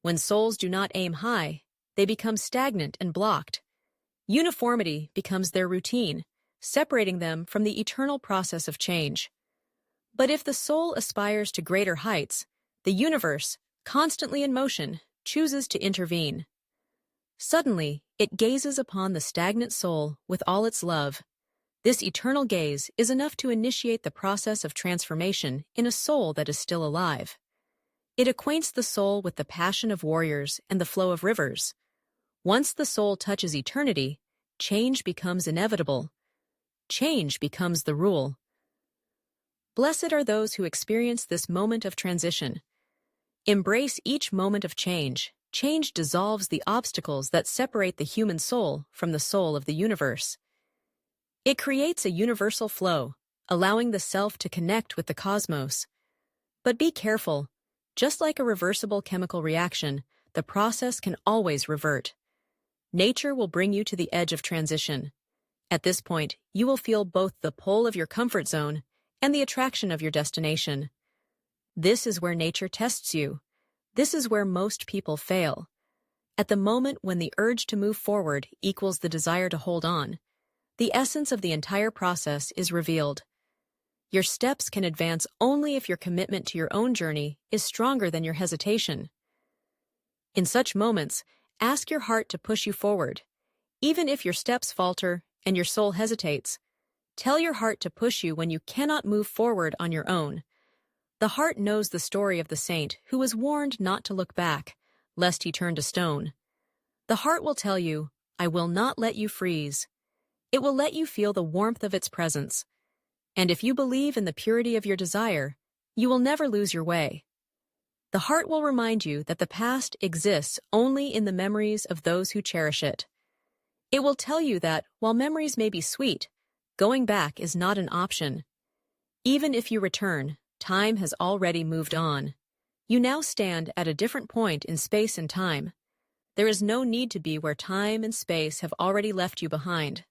When souls do not aim high, they become stagnant and blocked. Uniformity becomes their routine, separating them from the eternal process of change. But if the soul aspires to greater heights, the universe, constantly in motion, chooses to intervene. Suddenly, it gazes upon the stagnant soul with all its love. This eternal gaze is enough to initiate the process of transformation in a soul that is still alive. It acquaints the soul with the passion of warriors and the flow of rivers. Once the soul touches eternity, change becomes inevitable. Change becomes the rule. Blessed are those who experience this moment of transition. Embrace each moment of change. Change dissolves the obstacles that separate the human soul from the soul of the universe. It creates a universal flow, allowing the self to connect with the cosmos. But be careful. Just like a reversible chemical reaction, the process can always revert. Nature will bring you to the edge of transition. At this point, you will feel both the pull of your comfort zone and the attraction of your destination. This is where nature tests you. This is where most people fail. At the moment when the urge to move forward equals the desire to hold on, the essence of the entire process is revealed. Your steps can advance only if your commitment to your own journey is stronger than your hesitation. In such moments, ask your heart to push you forward. Even if your steps falter and your soul hesitates, tell your heart to push you when you cannot move forward on your own. The heart knows the story of the saint who was warned not to look back, lest he turn to stone. The heart will tell you, "I will not let you freeze." It will let you feel the warmth of its presence. And if you believe in the purity of your desire, you will never lose your way. The heart will remind you that the past exists only in the memories of those who cherish it. It will tell you that, while memories may be sweet, going back is not an option. Even if you return, time has already moved on. You now stand at a different point in space and time. There is no need to be where time and space have already left you behind.